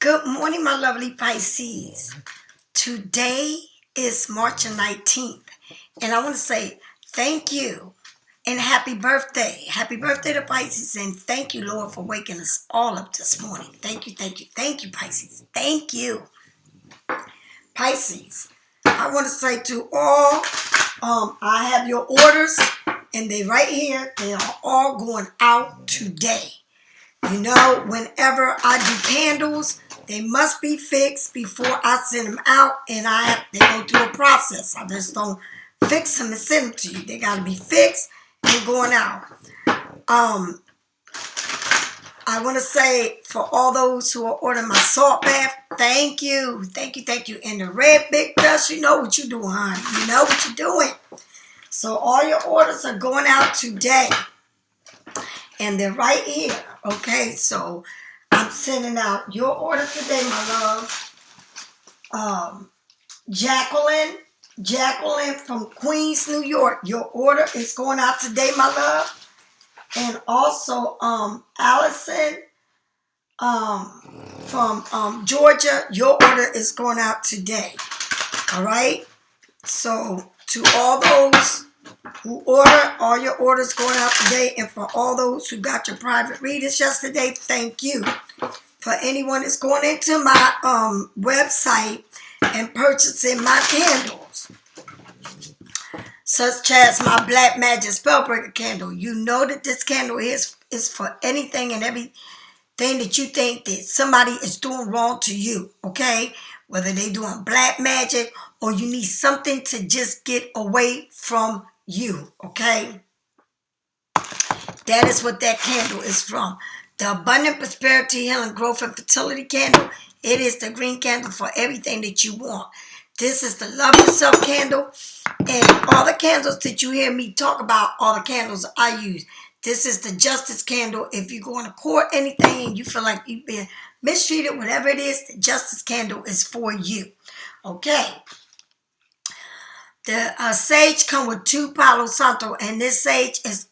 Good morning, my lovely Pisces. Today is March 19th, and I want to say thank you and happy birthday. Happy birthday to Pisces, and thank you, Lord, for waking us all up this morning. Thank you, Pisces. Thank you, Pisces. I want to say to all, I have your orders, and they right here. They are all going out today. You know, whenever I do candles, they must be fixed before I send them out, and they go through a process. I just don't fix them and send them to you. They got to be fixed and going out. I want to say for all those who are ordering my salt bath, thank you. And the red big dust, you know what you're doing, honey. You know what you're doing. So all your orders are going out today, and they're right here. Okay, so I'm sending out your order today, my love. Jacqueline from Queens, New York. Your order is going out today, my love. And also, Allison from Georgia. Your order is going out today. All right. So to all those who order, all your orders going out today, and for all those who got your private readings yesterday, thank you. For anyone that's going into my website and purchasing my candles, such as my Black Magic Spellbreaker candle, you know that this candle is for anything and everything that you think that somebody is doing wrong to you, okay? Whether they doing black magic or you need something to just get away from you, okay? That is what that candle is from. The Abundant Prosperity, Healing, Growth, and Fertility candle. It is the green candle for everything that you want. This is the Love Yourself candle. And all the candles that you hear me talk about, all the candles I use. This is the Justice candle. If you're going to court anything and you feel like you've been mistreated, whatever it is, the Justice candle is for you. Okay. The sage come with 2 Palo Santo, and this sage is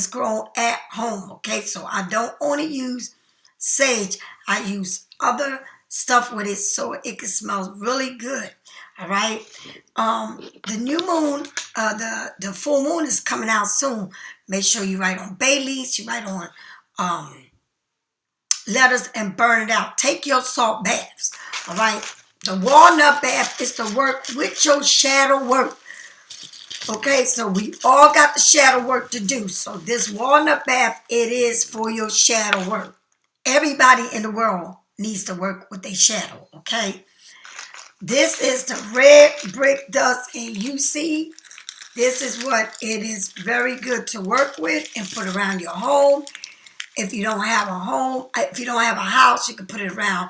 grown at home. Okay, so I don't only use sage. I use other stuff with it so it can smell really good. All right. The new moon, the full moon is coming out soon. Make sure you write on bay leaves. You write on letters and burn it out. Take your salt baths. All right. The walnut bath is to work with your shadow work. Okay, so we all got the shadow work to do. So this walnut bath, it is for your shadow work. Everybody in the world needs to work with their shadow, okay? This is the red brick dust, and you see, this is what it is very good to work with and put around your home. If you don't have a home, if you don't have a house, you can put it around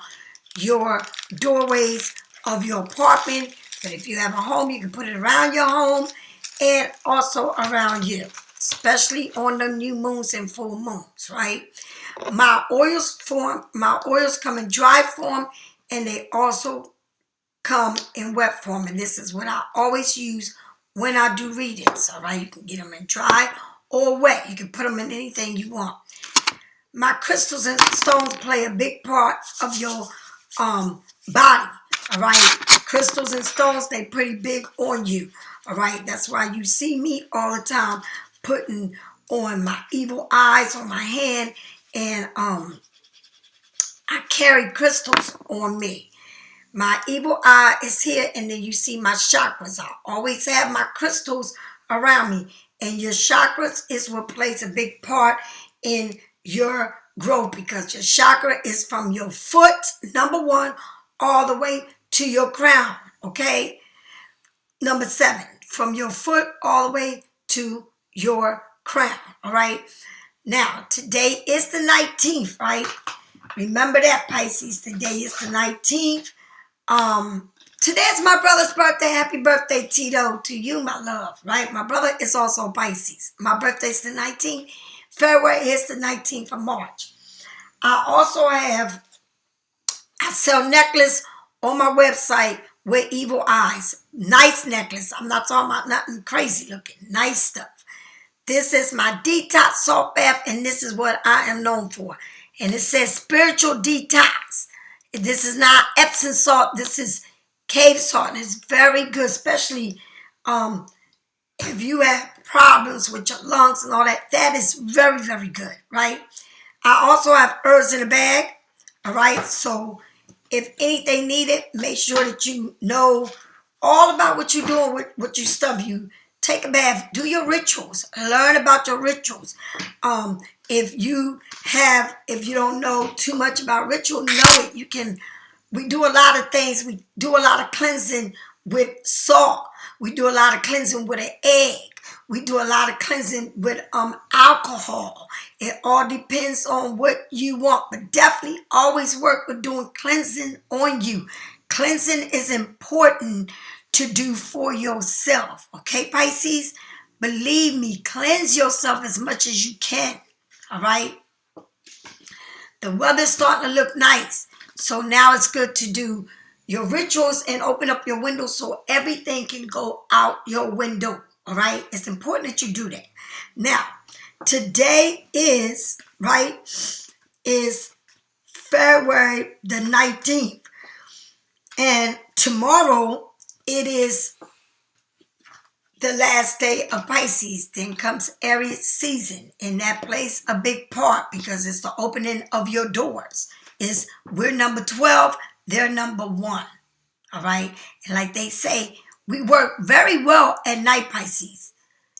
your doorways of your apartment. But if you have a home, you can put it around your home and also around you, especially on the new moons and full moons, right? My oils come in dry form, and they also come in wet form. And this is what I always use when I do readings, all right? You can get them in dry or wet. You can put them in anything you want. My crystals and stones play a big part of your body, all right? Crystals and stones, they pretty big on you, all right? That's why you see me all the time putting on my evil eyes on my hand, and I carry crystals on me. My evil eye is here, and then you see my chakras. I always have my crystals around me, and your chakras is what plays a big part in your growth, because your chakra is from your foot, number 1, all the way to your crown, okay? Number 7, from your foot all the way to your crown, all right? Now, today is the 19th, right? Remember that, Pisces. Today is the 19th. Today's my brother's birthday. Happy birthday, Tito, to you, my love, right? My brother is also Pisces. My birthday's the 19th. February is the 19th of March. I sell necklace on my website with evil eyes. Nice necklace. I'm not talking about nothing crazy looking. Nice stuff. This is my detox salt bath, and this is what I am known for. And it says spiritual detox. This is not Epsom salt. This is cave salt. And it's very good, especially if you have problems with your lungs and all that. That is very, very good, right? I also have herbs in a bag, all right? So if anything needed, make sure that you know all about what you're doing with your stuff. You take a bath, do your rituals, learn about your rituals. If you don't know too much about ritual, know it. We do a lot of things. We do a lot of cleansing with salt. We do a lot of cleansing with an egg. We do a lot of cleansing with alcohol. It all depends on what you want, but definitely always work with doing cleansing on you. Cleansing is important to do for yourself. Okay, Pisces? Believe me, cleanse yourself as much as you can. All right? The weather's starting to look nice. So now it's good to do your rituals and open up your window so everything can go out your window. All right? It's important that you do that. Now, today is February the 19th. And tomorrow it is the last day of Pisces. Then comes Aries season. And that plays a big part because it's the opening of your doors. We're number 12, they're number 1. All right? And like they say, we work very well at night, Pisces.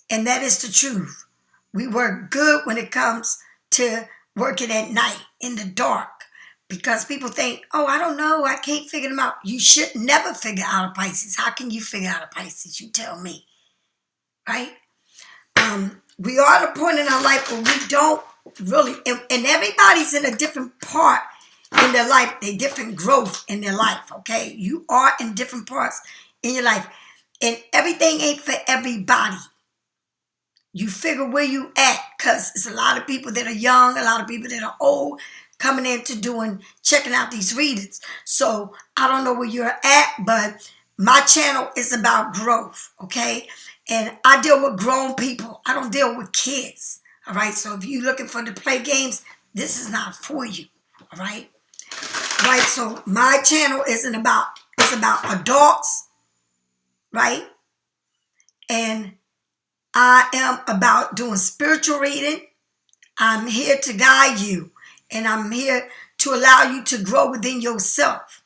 And that is the truth. We work good when it comes to working at night, in the dark. Because people think, oh, I don't know, I can't figure them out. You should never figure out a Pisces. How can you figure out a Pisces? You tell me. Right? We are at a point in our life where we don't really, and everybody's in a different part in their life, a different growth in their life, okay? You are in different parts in your life. And everything ain't for everybody. You figure where you at, because it's a lot of people that are young, a lot of people that are old, coming into checking out these readings. So I don't know where you're at, but my channel is about growth, okay? And I deal with grown people. I don't deal with kids, all right? So if you're looking to play games, this is not for you, all right? Right, so my channel it's about adults, right? And I am about doing spiritual reading. I'm here to guide you, and I'm here to allow you to grow within yourself.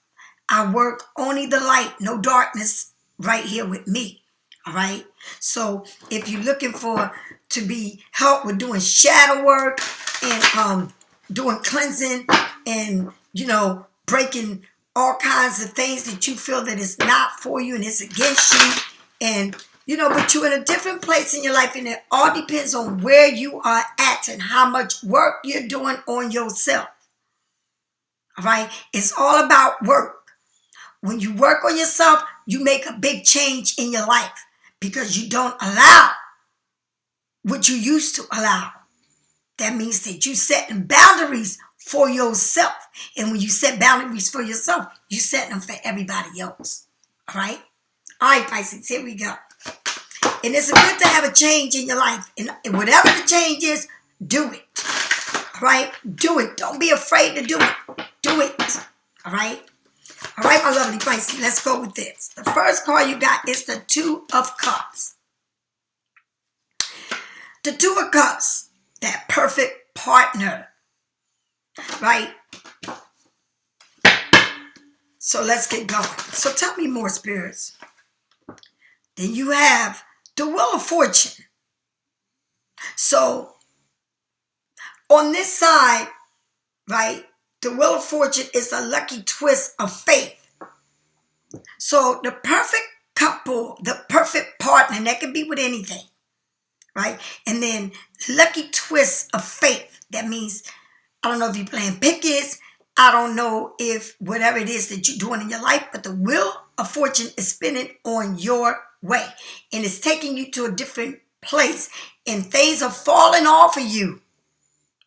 I work only the light, no darkness, right here with me, all right? So if you're looking to be help with doing shadow work and doing cleansing and, breaking all kinds of things that you feel that is not for you and it's against you, and but you're in a different place in your life, and it all depends on where you are at and how much work you're doing on yourself. All right? It's all about work. When you work on yourself, you make a big change in your life because you don't allow what you used to allow. That means that you're setting boundaries for yourself. And when you set boundaries for yourself, you set them for everybody else. All right? All right, Pisces, here we go. And it's good to have a change in your life. And whatever the change is, do it. All right? Do it. Don't be afraid to do it. Do it. All right? All right, my lovely Pisces, let's go with this. The first card you got is the Two of Cups. The Two of Cups, that perfect partner. Right? So let's get going. So tell me more, spirits. Then you have the Wheel of Fortune. So on this side, right, the Wheel of Fortune is a lucky twist of fate. So the perfect couple, the perfect partner, and that can be with anything, right? And then lucky twist of fate. That means, I don't know if you're playing pickets. I don't know if whatever it is that you're doing in your life, but the Wheel of Fortune is spinning on your way. And it's taking you to a different place. And things are falling off of you,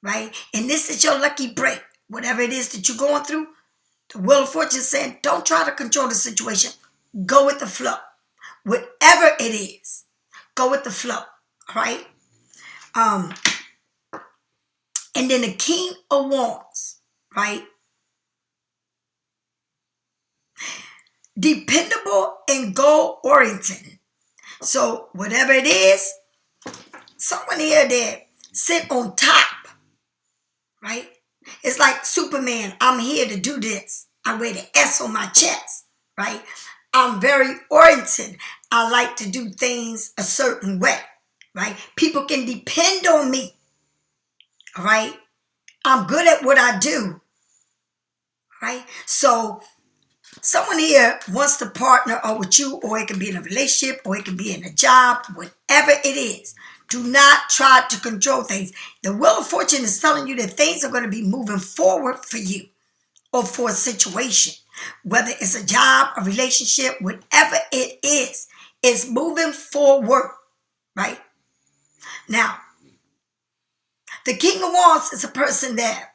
right? And this is your lucky break. Whatever it is that you're going through, the Wheel of Fortune is saying, don't try to control the situation. Go with the flow. Whatever it is, go with the flow, all right? And then the King of Wands, right? dependable and goal-oriented. So whatever it is, someone here that sit on top, right? It's like Superman. I'm here to do this. I wear the S on my chest, right? I'm very oriented. I like to do things a certain way, right? People can depend on me, all right? I'm good at what I do, right? So someone here wants to partner or with you, or it can be in a relationship, or it can be in a job, whatever it is. Do not try to control things. The Wheel of Fortune is telling you that things are going to be moving forward for you or for a situation. Whether it's a job, a relationship, whatever it is, it's moving forward, right? Now, the King of Wands is a person that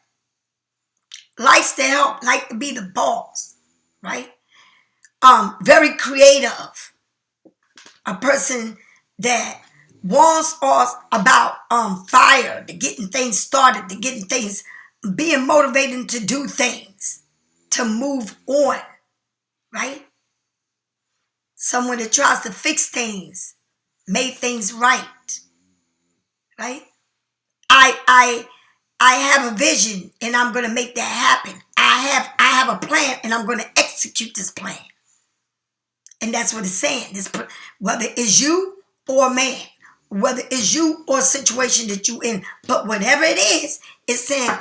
likes to help, like to be the boss, right? Very creative. A person that wants us about fire, to getting things started, to getting things, being motivated to do things, to move on, right? Someone that tries to fix things, make things right, right? I have a vision and I'm going to make that happen. I have a plan and I'm going to execute this plan. And that's what it's saying. Whether it's you or a man, whether it's you or a situation that you in, but whatever it is, it's saying,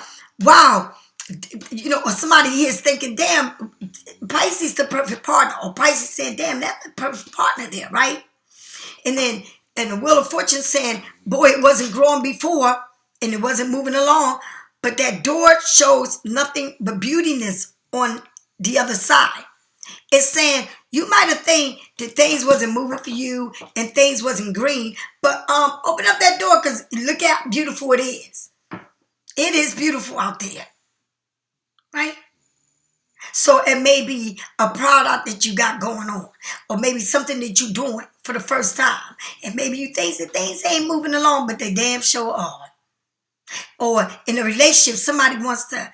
wow, or somebody here is thinking, damn, Pisces the perfect partner, or Pisces saying, damn, that's the perfect partner there, right? And then, and the Wheel of Fortune saying, boy, it wasn't growing before, and it wasn't moving along, but that door shows nothing but beautiness on the other side. It's saying you might have think that things wasn't moving for you and things wasn't green, but open up that door because look how beautiful it is. It is beautiful out there, right? So it may be a product that you got going on, or maybe something that you're doing for the first time, and maybe you think that things ain't moving along, but they damn sure are. Or in a relationship, somebody wants to,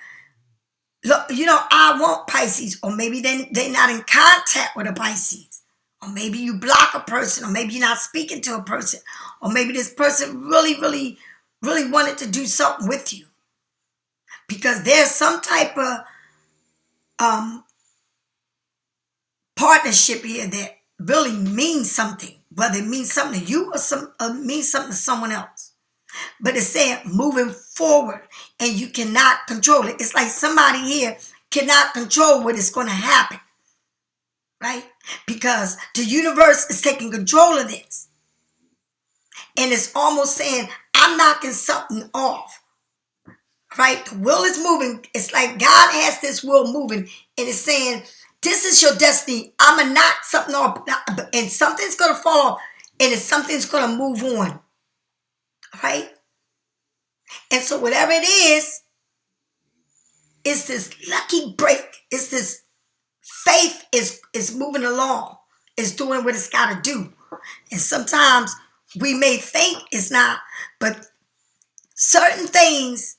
look, I want Pisces, or maybe they're not in contact with a Pisces, or maybe you block a person, or maybe you're not speaking to a person, or maybe this person really, really, really wanted to do something with you because there's some type of partnership here that really means something, whether it means something to you or means something to someone else. But it's saying moving forward, and you cannot control it. It's like somebody here cannot control what is going to happen, right? Because the universe is taking control of this. And it's almost saying, I'm knocking something off, right? The wheel is moving. It's like God has this wheel moving, and it's saying, this is your destiny. I'm going to knock something off, and something's going to fall off, and something's going to move on, right? And so whatever it is, it's this lucky break. It's this faith is moving along. It's doing what it's got to do. And sometimes we may think it's not, but certain things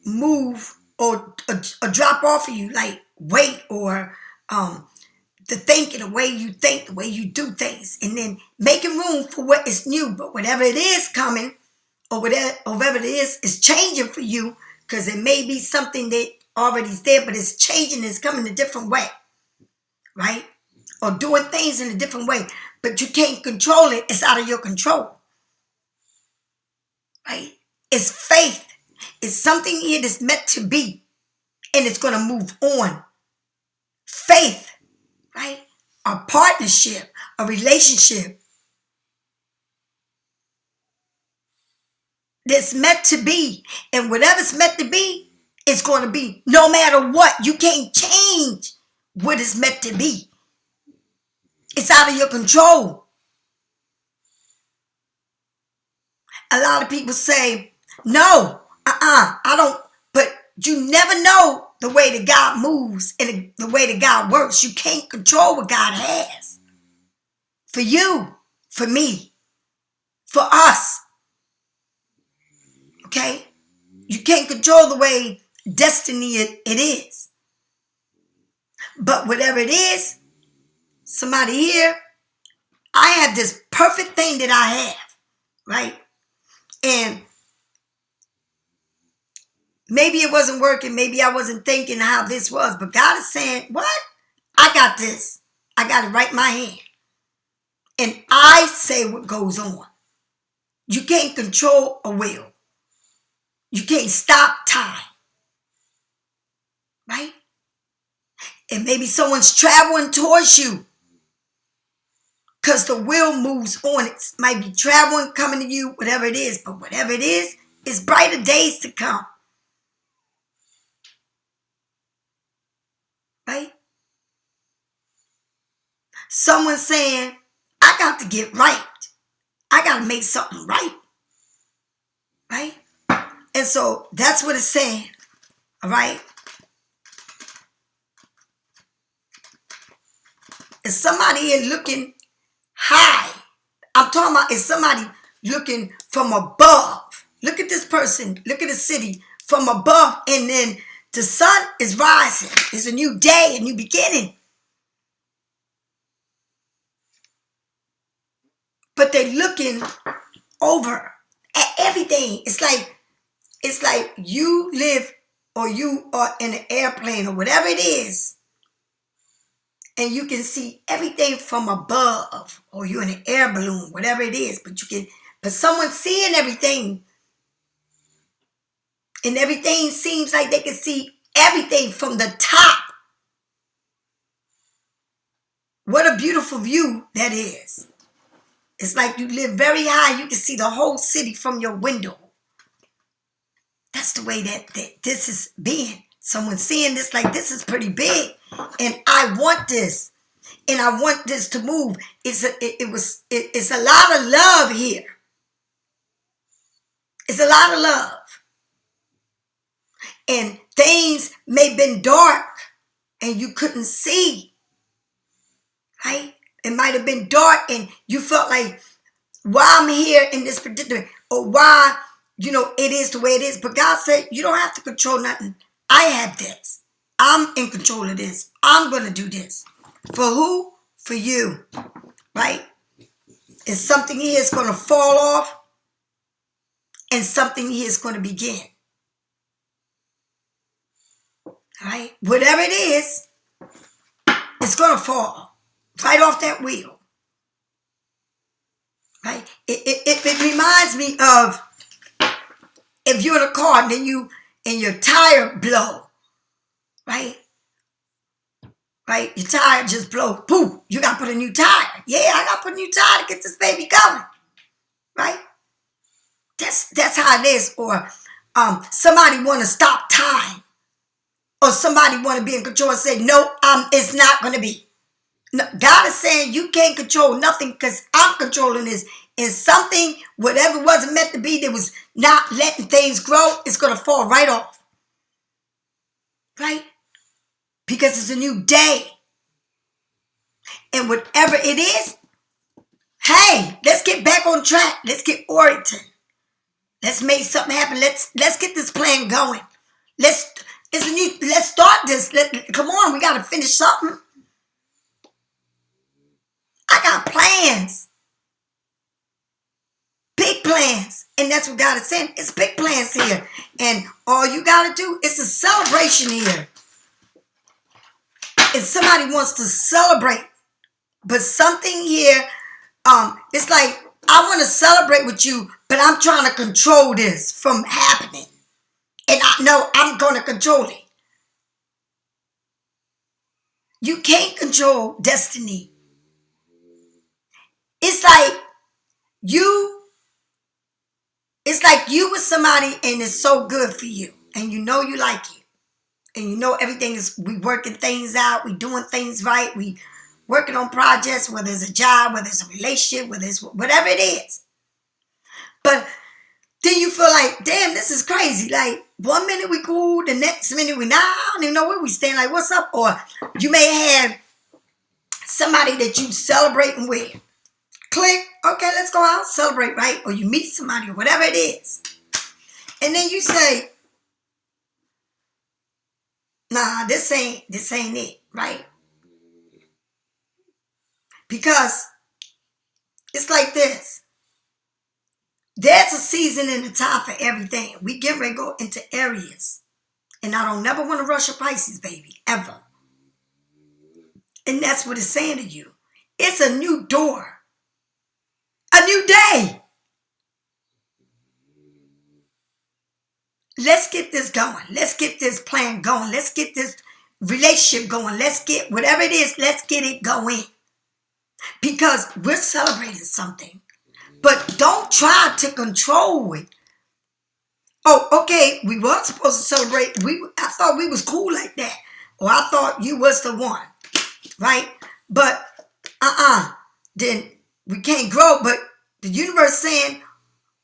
move or drop off of you, like weight or the thinking, the way you think, the way you do things, and then making room for what is new. But whatever it is coming, or whatever it is changing for you, because it may be something that already is there, but it's changing, it's coming a different way, right? Or doing things in a different way, but you can't control it. It's out of your control, right? It's faith. It's something here that's meant to be, and it's going to move on. Faith, right? A partnership, a relationship that's meant to be, and whatever's meant to be, it's going to be no matter what. You can't change what it's meant to be. It's out of your control. A lot of people say, no, I don't, but you never know the way that God moves and the way that God works. You can't control what God has for you, for me, for us. Okay? You can't control the way destiny it is. But whatever it is, somebody here, I have this perfect thing that I have, right? And maybe it wasn't working. Maybe I wasn't thinking how this was. But God is saying, what? I got this. I got it right in my hand. And I say what goes on. You can't control a will. You can't stop time. Right? And maybe someone's traveling towards you. Because the will moves on. It might be traveling, coming to you, whatever it is. But whatever it is, it's brighter days to come. Right? Someone saying, I got to get right. I got to make something right. Right? And so that's what it's saying. All right? Is somebody here looking high? I'm talking about is somebody looking from above. Look at this person. Look at the city from above. And then the sun is rising. It's a new day, a new beginning. But they're looking over at everything. It's like you live or you are in an airplane or whatever it is. And you can see everything from above. Or you're in an air balloon, whatever it is. But someone's seeing everything. And everything seems like they can see everything from the top. What a beautiful view that is. It's like you live very high. You can see the whole city from your window. That's the way that this is being. Someone seeing this like this is pretty big. And I want this. And I want this to move. It's a lot of love here. It's a lot of love. And things may have been dark and you couldn't see. Right? It might have been dark and you felt like, why I'm here in this particular, or why, it is the way it is. But God said, you don't have to control nothing. I have this. I'm in control of this. I'm going to do this. For who? For you. Right? And something here is going to fall off and something here is going to begin. Right? Whatever it is, it's going to fall right off that wheel. Right? It reminds me of if you're in a car and then your tire blow. Right? Right? Your tire just blow. Poof. You got to put a new tire. Yeah, I got to put a new tire to get this baby going. Right? That's how it is. Or somebody want to stop time. Or somebody want to be in control and say, no, it's not going to be. No, God is saying you can't control nothing because I'm controlling this. And something, whatever wasn't meant to be, that was not letting things grow, it's going to fall right off. Right? Because it's a new day. And whatever it is, hey, let's get back on track. Let's get oriented. Let's make something happen. Let's get this plan going. Let's start this. Come on, we got to finish something. I got plans. Big plans. And that's what God is saying. It's big plans here. And all you got to do is a celebration here. If somebody wants to celebrate, but something here, it's like, I want to celebrate with you, but I'm trying to control this from happening. And I know I'm going to control it. You can't control destiny. It's like you with somebody and it's so good for you. And you know you like it. And you know everything is, we working things out. We doing things right. We working on projects, whether it's a job, whether it's a relationship, whether it's whatever it is. But then you feel like, damn, this is crazy. Like, 1 minute we cool, the next minute we not. I don't even know where we stand. Like, what's up? Or you may have somebody that you celebrating with. Click, okay, let's go out, celebrate, right? Or you meet somebody or whatever it is. And then you say, Nah, this ain't it, right? Because it's like this. There's a season and a time for everything. We get ready to go into areas. And I don't never want to rush a Pisces, baby, ever. And that's what it's saying to you. It's a new door. A new day. Let's get this going. Let's get this plan going. Let's get this relationship going. Let's get whatever it is, let's get it going. Because we're celebrating something. But don't try to control it. Oh, okay, we were supposed to celebrate. I thought we was cool like that. Or I thought you was the one. Right? But, then we can't grow. But the universe saying,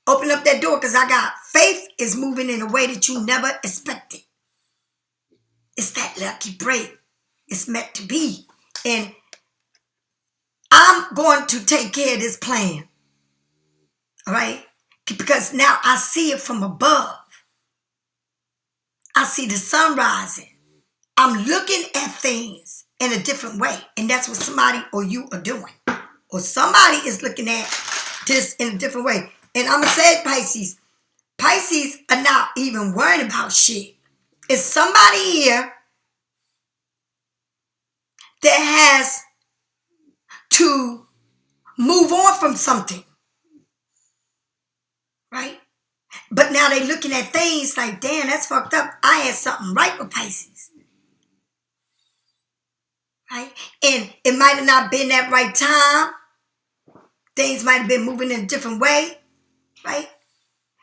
open up that door because I got faith is moving in a way that you never expected. It's that lucky break. It's meant to be. And I'm going to take care of this plan. All right? Because now I see it from above. I see the sun rising. I'm looking at things in a different way. And that's what somebody or you are doing. Or somebody is looking at this in a different way. And I'm going to say it, Pisces. Pisces are not even worrying about shit. It's somebody here that has to move on from something. Right? But now they're looking at things like, damn, that's fucked up. I had something right with Pisces. Right? And it might have not been that right time. Things might have been moving in a different way. Right?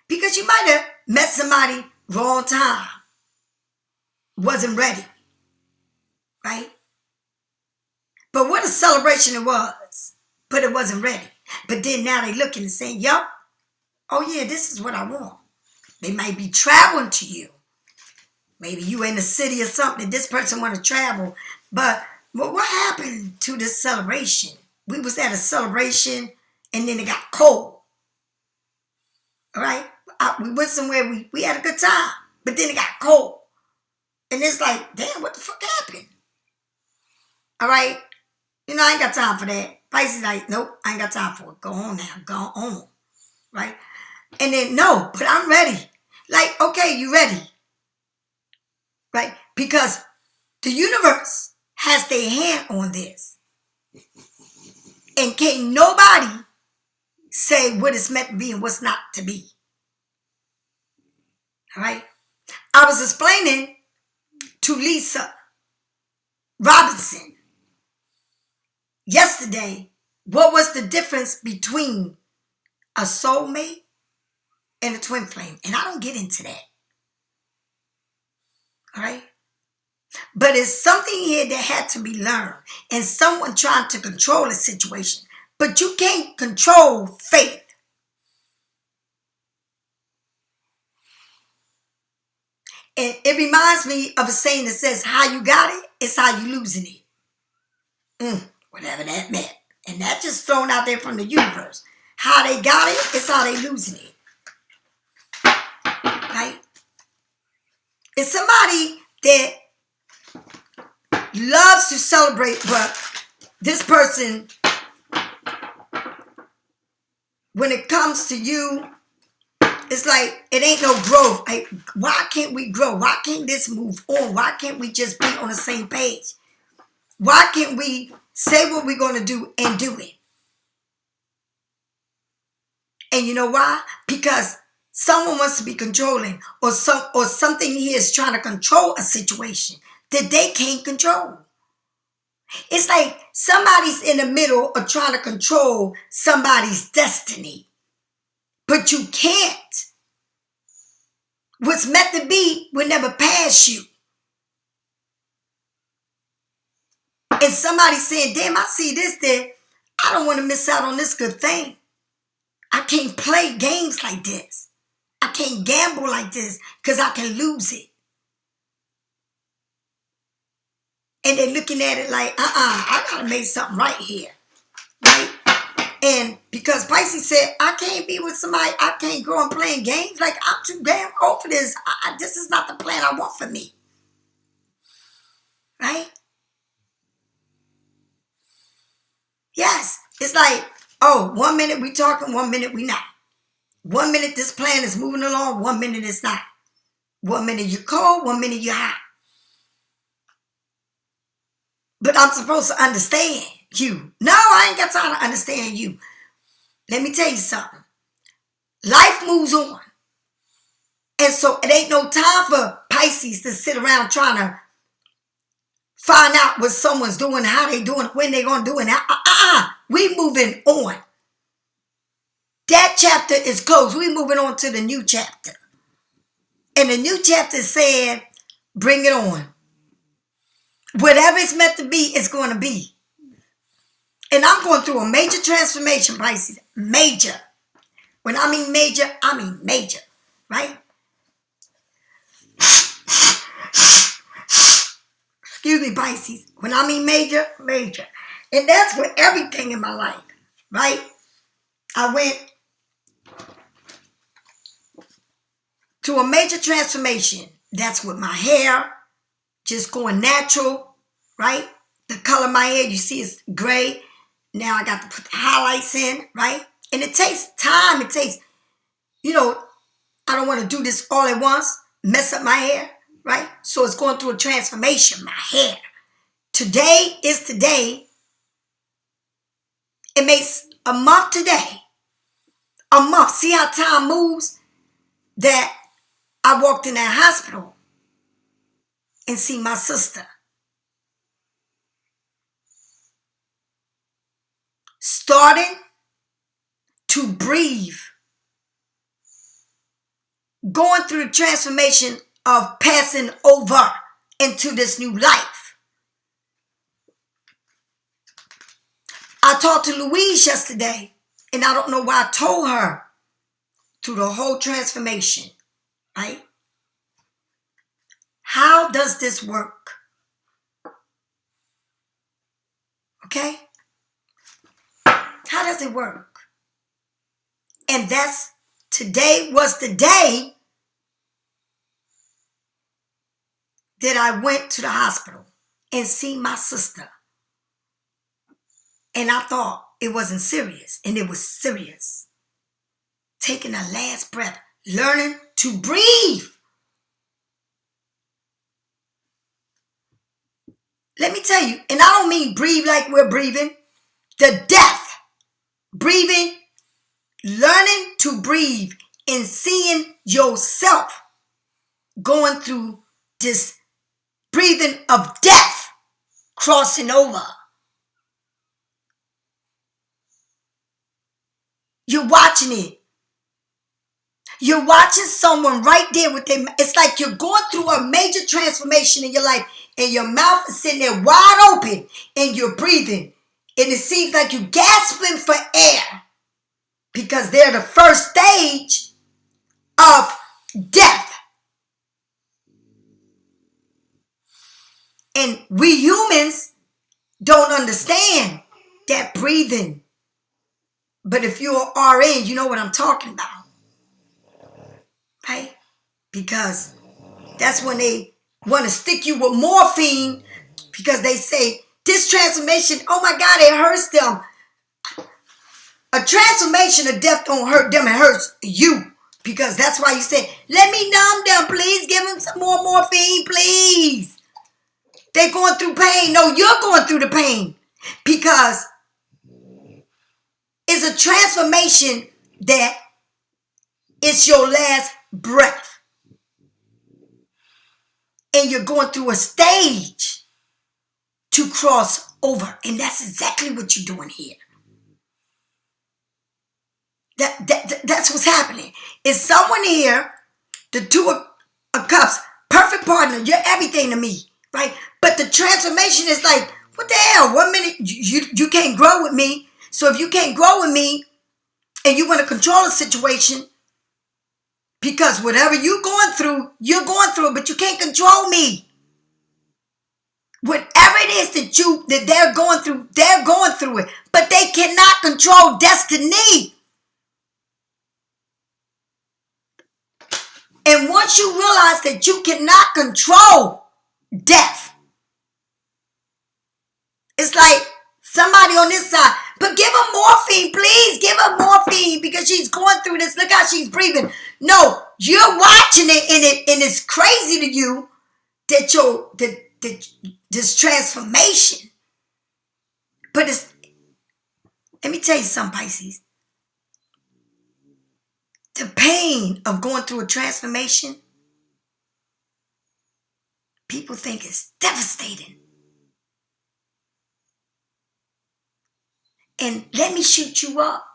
Because you might have met somebody wrong time. Wasn't ready. Right? But what a celebration it was. But it wasn't ready. But then now they looking and saying, yup, oh yeah, this is what I want. They might be traveling to you. Maybe you in the city or something. This person want to travel. But what happened to this celebration? We was at a celebration and then it got cold. All right? We went somewhere. We had a good time. But then it got cold. And it's like, damn, what the fuck happened? All right? You know, I ain't got time for that. Pisces like, nope, I ain't got time for it. Go on now. Go on. Right? And then, no, but I'm ready. Like, okay, you ready. Right? Because the universe has their hand on this. And can't nobody say what it's meant to be and what's not to be. All right? I was explaining to Lisa Robinson yesterday what was the difference between a soulmate and a twin flame. And I don't get into that. All right? But it's something here that had to be learned. And someone trying to control a situation. But you can't control faith. And it reminds me of a saying that says, how you got it, it's how you losing it. Whatever that meant. And that's just thrown out there from the universe. How they got it, it's how they losing it. Right? It's somebody that loves to celebrate, but this person, when it comes to you, it's like, it ain't no growth. Like, why can't we grow? Why can't this move on? Why can't we just be on the same page? Why can't we say what we're going to do and do it? And you know why? Because someone wants to be controlling, or something here is trying to control a situation that they can't control. It's like somebody's in the middle of trying to control somebody's destiny. But you can't. What's meant to be will never pass you. And somebody's saying, damn, I see this there. I don't want to miss out on this good thing. I can't play games like this. I can't gamble like this because I can lose it. And they're looking at it like, I got to make something right here. Right? And because Pisces said, I can't be with somebody, I can't go and playing games. Like, I'm too damn old for this. This is not the plan I want for me. Oh, 1 minute we talking, 1 minute we not. 1 minute this plan is moving along, 1 minute it's not. 1 minute you're cold, 1 minute you're hot. But I'm supposed to understand you. No, I ain't got time to understand you. Let me tell you something. Life moves on. And so it ain't no time for Pisces to sit around trying to find out what someone's doing, how they doing, when they going to do it. We moving on. That chapter is closed. We moving on to the new chapter. And the new chapter said, bring it on. Whatever it's meant to be, it's going to be. And I'm going through a major transformation, Pisces. Major. When I mean major, right? Excuse me, Pisces. When I mean major, major. And that's with everything in my life, right? I went to a major transformation. That's with my hair, just going natural, right? The color of my hair, you see, is gray. Now I got to put the highlights in, right? And it takes time. It takes, I don't want to do this all at once, mess up my hair, right? So it's going through a transformation, my hair. Today is today. It makes a month today. A month. See how time moves? That I walked in that hospital and see my sister. Starting to breathe. Going through the transformation of passing over into this new life. I talked to Louise yesterday, and I don't know why I told her through the whole transformation, right? How does this work? Okay? How does it work? And today was the day that I went to the hospital and seen my sister. And I thought it wasn't serious, and it was serious. Taking a last breath, learning to breathe. Let me tell you, and I don't mean breathe like we're breathing. The death, breathing, learning to breathe and seeing yourself going through this breathing of death, crossing over. You're watching it. You're watching someone right there with them. It's like you're going through a major transformation in your life, and your mouth is sitting there wide open, and you're breathing. And it seems like you're gasping for air because they're the first stage of death. And we humans don't understand that breathing. But if you're RN, you know what I'm talking about. Right? Because that's when they want to stick you with morphine, because they say this transformation, oh my God, it hurts them. A transformation of death don't hurt them, it hurts you. Because that's why you say, let me numb them, please. Give them some more morphine, please. They're going through pain. No, you're going through the pain. Because it's a transformation that it's your last breath. And you're going through a stage to cross over. And that's exactly what you're doing here. That's what's happening. Is someone here, the two of cups, perfect partner, you're everything to me, right? But the transformation is like, what the hell? 1 minute, you can't grow with me. So if you can't grow with me and you want to control a situation, because whatever you're going through it, but you can't control me. Whatever it is that they're going through it, but they cannot control destiny. And once you realize that you cannot control death, it's like somebody on this side, but give them morphine. Please give her morphine because she's going through this. Look how she's breathing. No, you're watching it and it's crazy to you that this transformation. But let me tell you something, Pisces. The pain of going through a transformation, people think it's devastating. And let me shoot you up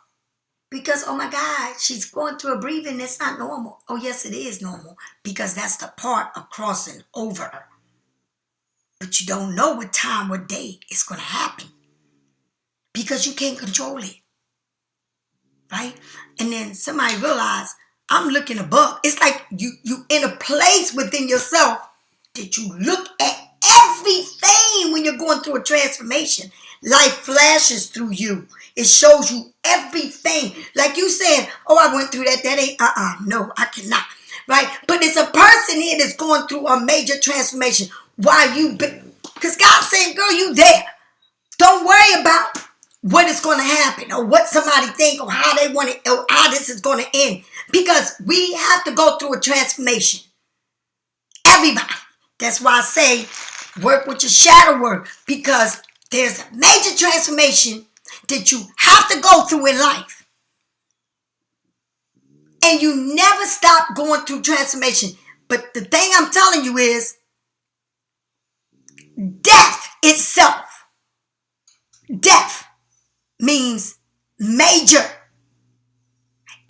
because, oh my God, she's going through a breathing that's not normal. Oh, yes, it is normal because that's the part of crossing over. But you don't know what time, what day it's going to happen because you can't control it, right? And then somebody realized, I'm looking above. It's like you in a place within yourself that you look at everything when you're going through a transformation. Life flashes through you. It shows you everything. Like you said, oh, I went through that. That ain't, no, I cannot. Right? But it's a person here that's going through a major transformation. Why you? Because God's saying, girl, you there. Don't worry about what is going to happen or what somebody think or how they want it or how this is going to end. Because we have to go through a transformation. Everybody. That's why I say work with your shadow work because there's a major transformation that you have to go through in life. And you never stop going through transformation. But the thing I'm telling you is death itself. Death means major.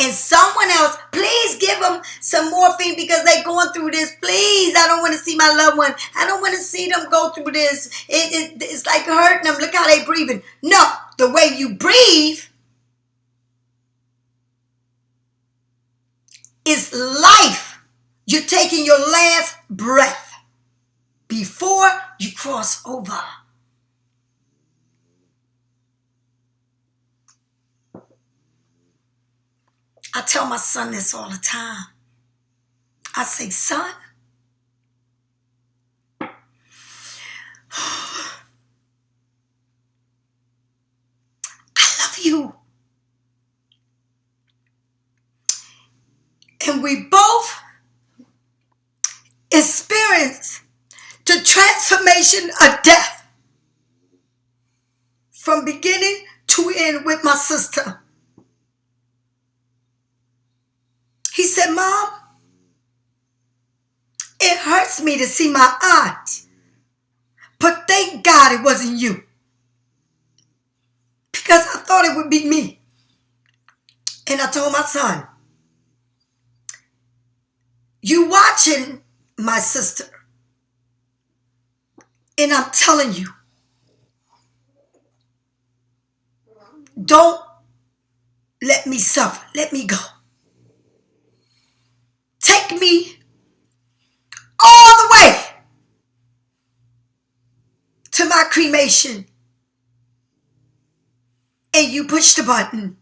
And someone else, please give them some morphine because they're going through this. Please, I don't want to see my loved one. I don't want to see them go through this. It's like hurting them. Look how they breathing. No, the way you breathe is life. You're taking your last breath before you cross over. I tell my son this all the time. I say, son, I love you. And we both experience the transformation of death from beginning to end with my sister. He said, Mom, it hurts me to see my aunt, but thank God it wasn't you because I thought it would be me. And I told my son, you watching my sister, and I'm telling you, don't let me suffer. Let me go. Take me all the way to my cremation. And you push the button.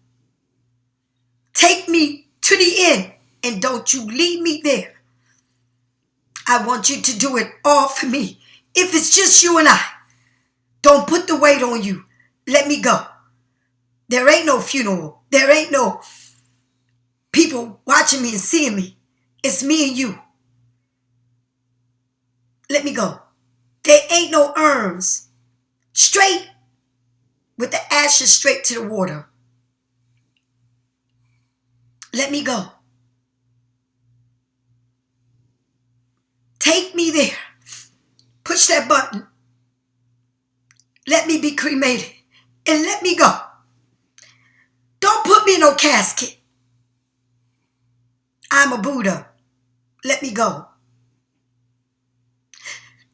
Take me to the end. And don't you leave me there. I want you to do it all for me. If it's just you and I, don't put the weight on you. Let me go. There ain't no funeral. There ain't no people watching me and seeing me. It's me and you. Let me go. There ain't no urns. Straight with the ashes straight to the water. Let me go. Take me there. Push that button. Let me be cremated. And let me go. Don't put me in no casket. I'm a Buddha. Let me go.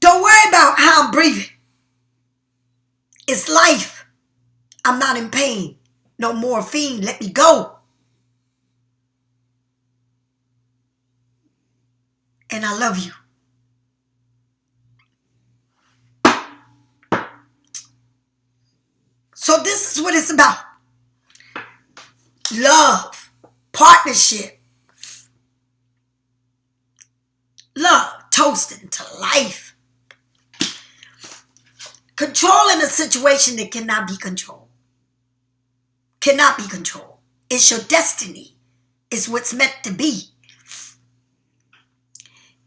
Don't worry about how I'm breathing. It's life. I'm not in pain. No morphine. Let me go. And I love you. So this is what it's about. Love. Partnership. Love. Toasting to life. Controlling a situation that cannot be controlled. cannot be controlled. It's your destiny. It's what's meant to be.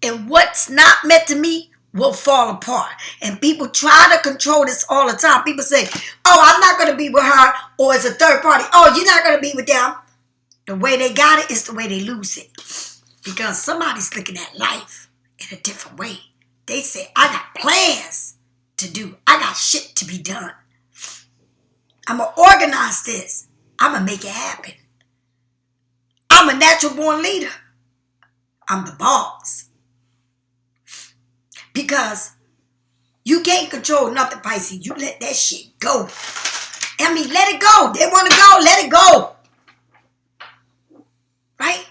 And what's not meant to be will fall apart. And people try to control this all the time. People say, oh, I'm not going to be with her, or it's a third party. Oh, you're not going to be with them. The way they got it is the way they lose it. Because somebody's looking at life in a different way. They say, I got plans to do. I got shit to be done. I'm going to organize this. I'm going to make it happen. I'm a natural born leader. I'm the boss. Because you can't control nothing, Pisces. You let that shit go. I mean, let it go. They want to go, let it go. Right?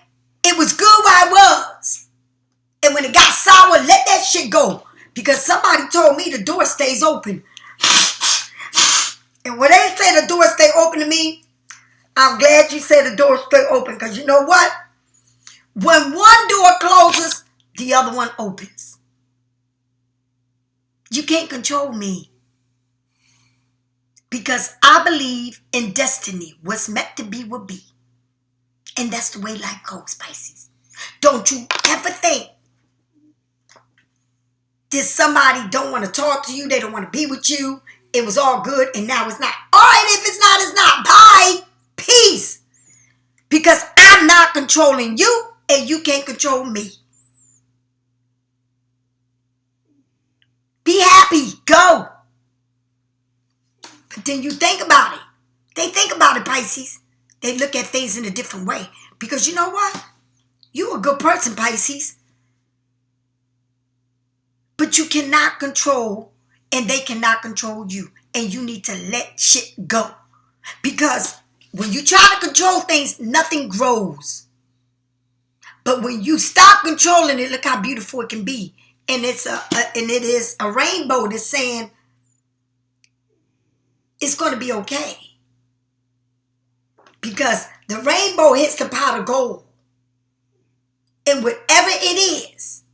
It was good while it was. And when it got sour, let that shit go. Because somebody told me the door stays open. And when they say the door stay open to me, I'm glad you said the door stay open. Because you know what? When one door closes, the other one opens. You can't control me. Because I believe in destiny. What's meant to be will be. And that's the way life goes, Pisces. Don't you ever think that somebody don't want to talk to you. They don't want to be with you. It was all good and now it's not. All right, if it's not, it's not. Bye. Peace. Because I'm not controlling you and you can't control me. Be happy. Go. But then you think about it. They think about it, Pisces. They look at things in a different way. Because you know what? You're a good person, Pisces. But you cannot control and they cannot control you. And you need to let shit go. Because when you try to control things, nothing grows. But when you stop controlling it, look how beautiful it can be. And it is a rainbow that's saying it's going to be okay. Because the rainbow hits the pot of gold. And whatever it is,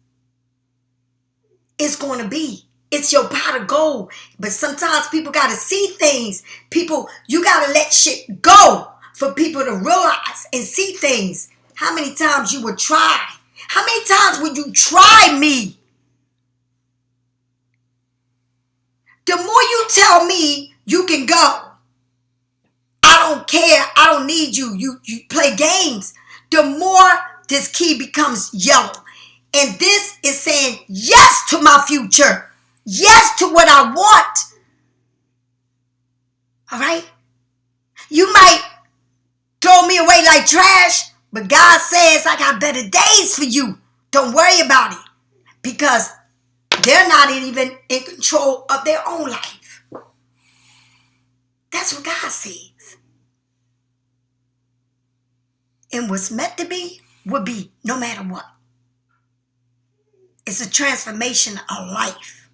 it's going to be. It's your pot of gold. But sometimes people got to see things. People, you got to let shit go for people to realize and see things. How many times you would try? How many times would you try me? The more you tell me you can go, I don't care, I don't need you, you play games, the more this key becomes yellow. And this is saying yes to my future. Yes to what I want. All right? You might throw me away like trash, but God says I got better days for you. Don't worry about it. Because they're not even in control of their own life. That's what God says. And what's meant to be will be no matter what. It's a transformation of life.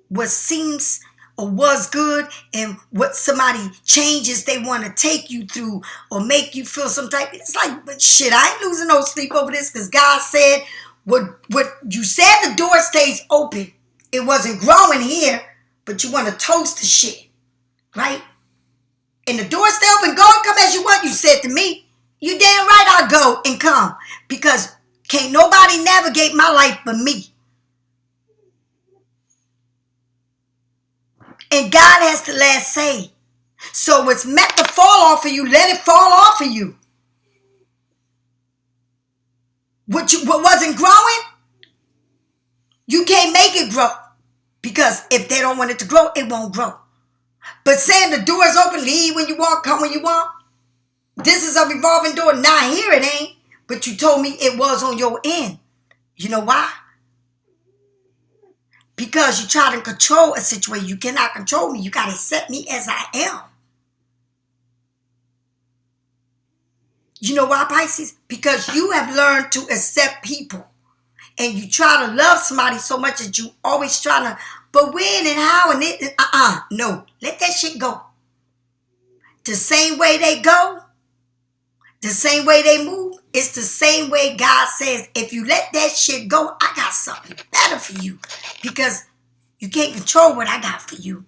What seems or was good and what somebody changes they want to take you through or make you feel some type. It's like, but shit, I ain't losing no sleep over this because God said what you said the door stays open. It wasn't growing here, but you want to toast the shit, right? And the door stay open, go and come as you want, you said to me. You damn right I'll go and come because can't nobody navigate my life but me. And God has the last say. So what's meant to fall off of you, let it fall off of you. What wasn't growing, you can't make it grow. Because if they don't want it to grow, it won't grow. But saying the door is open, leave when you want, come when you want. This is a revolving door. Not here it ain't. But you told me it was on your end. You know why? Because you try to control a situation. You cannot control me. You got to accept me as I am. You know why, Pisces? Because you have learned to accept people. And you try to love somebody so much that you always trying to, but when and how and it, no. Let that shit go. The same way they go, the same way they move, it's the same way God says, if you let that shit go, I got something better for you. Because you can't control what I got for you.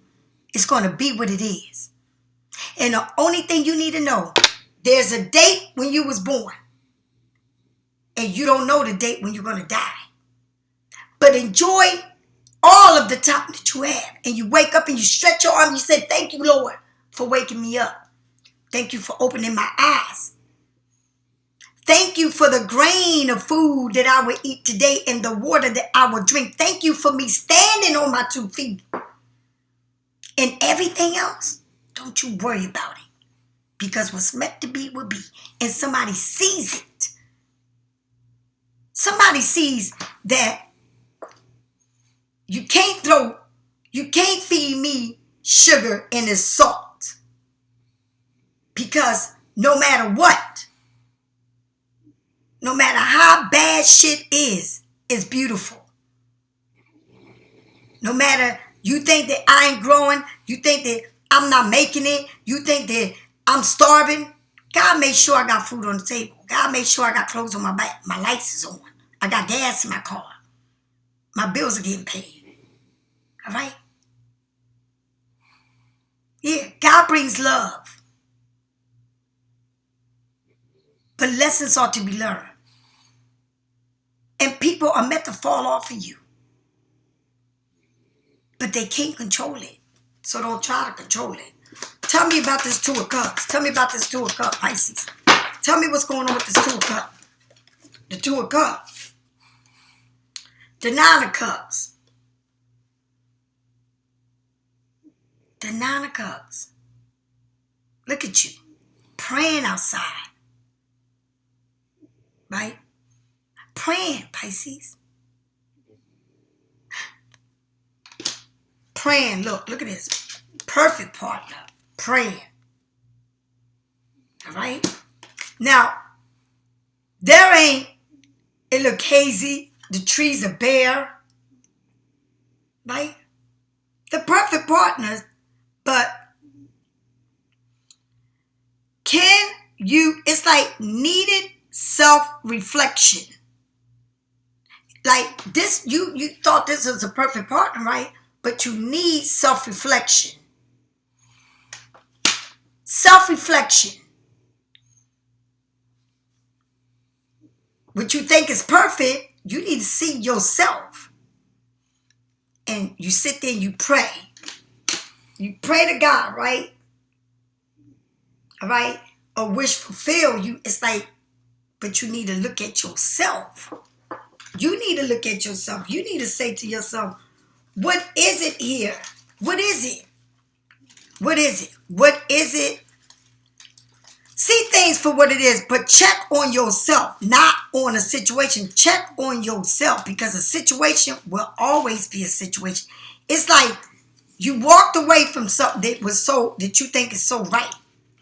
It's going to be what it is. And the only thing you need to know, there's a date when you was born. And you don't know the date when you're going to die. But enjoy all of the time that you have. And you wake up and you stretch your arm and you say, thank you, Lord, for waking me up. Thank you for opening my eyes. Thank you for the grain of food that I will eat today and the water that I will drink. Thank you for me standing on my 2 feet. And everything else, don't you worry about it. Because what's meant to be will be. And somebody sees it. Somebody sees that you can't feed me sugar and it's salt. Because no matter what, no matter how bad shit is, it's beautiful. No matter, you think that I ain't growing, you think that I'm not making it, you think that I'm starving, God made sure I got food on the table. God made sure I got clothes on my back. My lights is on. I got gas in my car. My bills are getting paid. All right? Yeah, God brings love. But lessons ought to be learned. And people are meant to fall off of you. But they can't control it. So don't try to control it. Tell me about this 2 of Cups. Tell me about this 2 of Cups, Pisces. Tell me what's going on with this 2 of Cups. The 2 of Cups. The 9 of Cups. The 9 of Cups. Look at you. Praying outside. Right? Praying, Pisces. Praying. Look at this. Perfect partner. Praying. All right? Now, it look hazy. The trees are bare. Right? The perfect partners, but it's like needed self-reflection. Like this, you thought this was a perfect partner, right? But you need self-reflection. Self-reflection. What you think is perfect, you need to see yourself. And you sit there and you pray. You pray to God, right? All right? A wish fulfilled. It's like, but you need to look at yourself. You need to look at yourself. You need to say to yourself, what is it here? What is it? What is it? What is it? See things for what it is, but check on yourself, not on a situation. Check on yourself, because a situation will always be a situation. It's like you walked away from something that you think is so right.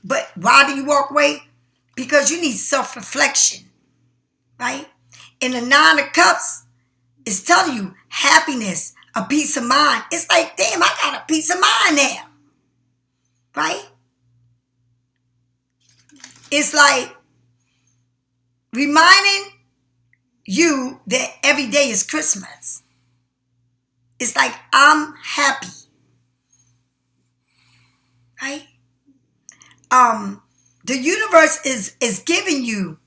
But why do you walk away? Because you need self-reflection, right? And the 9 of Cups is telling you happiness, a peace of mind. It's like, damn, I got a peace of mind now, right? It's like reminding you that every day is Christmas. It's like, I'm happy, right? The universe is giving you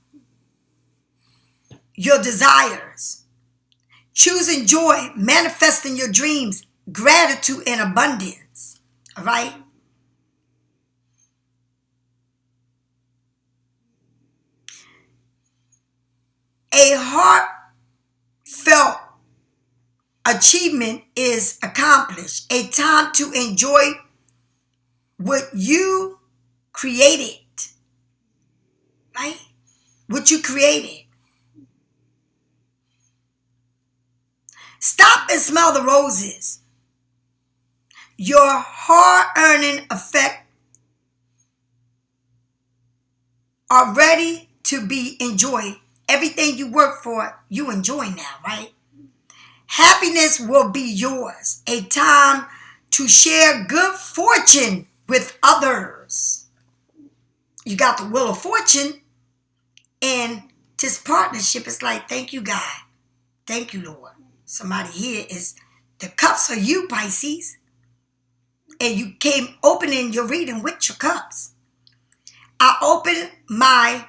your desires. Choosing joy, manifesting your dreams, gratitude and abundance. All right? A heartfelt achievement is accomplished. A time to enjoy what you created. Right? What you created. Stop and smell the roses. Your hard-earning effect are ready to be enjoyed. Everything you work for, you enjoy now, right? Happiness will be yours. A time to share good fortune with others. You got the Wheel of Fortune, and this partnership is like, thank you, God. Thank you, Lord. Somebody here is, the cups are you, Pisces. and you came opening your reading with your cups. I open my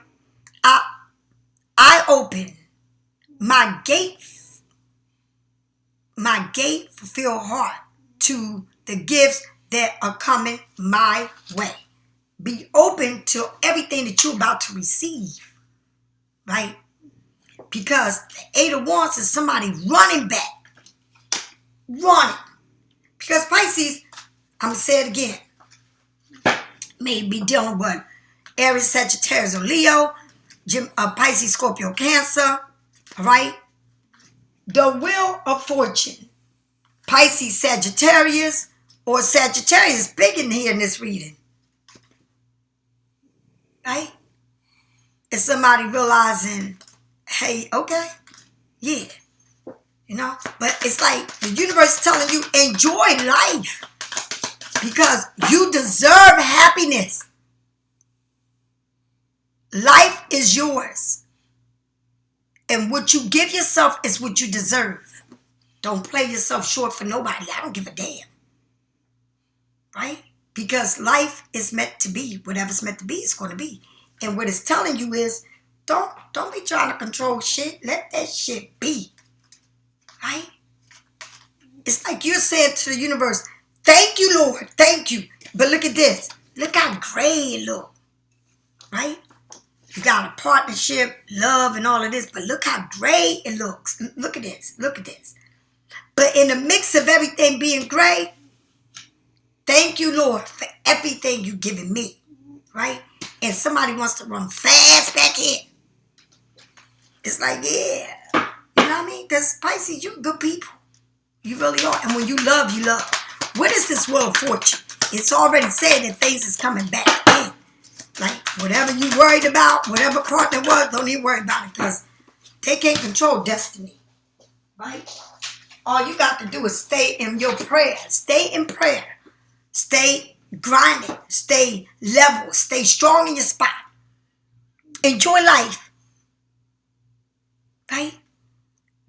gate fulfilled heart to the gifts that are coming my way. Be open to everything that you're about to receive, right? Because the 8 of Wands is somebody running back. Running. Because Pisces, I'm going to say it again, may be dealing with Aries, Sagittarius, or Leo, Pisces, Scorpio, Cancer, all right? The Wheel of Fortune, Pisces, Sagittarius, or Sagittarius, big in here in this reading, right? It's somebody realizing, hey, okay, yeah, but it's like the universe is telling you, enjoy life because you deserve happiness. Life is yours. And what you give yourself is what you deserve. Don't play yourself short for nobody. I don't give a damn. Right? Because life is meant to be. Whatever's meant to be is going to be. And what it's telling you is, don't be trying to control shit. Let that shit be. Right? It's like you're saying to the universe, thank you, Lord. Thank you. But look at this. Look how great it looks. Right? You got a partnership, love, and all of this, but look how great it looks. Look at this. Look at this. But in the mix of everything being great, thank you, Lord, for everything you've given me, right? And somebody wants to run fast back in. It's like, yeah. You know what I mean? Because Pisces, you're good people. You really are. And when you love, you love. What is this Wheel of Fortune? It's already said that things is coming back in. Like, whatever you worried about, whatever partner was, don't even worry about it because they can't control destiny, right? All you got to do is stay in your prayer. Stay in prayer. Stay grinding. Stay level. Stay strong in your spot. Enjoy life, right?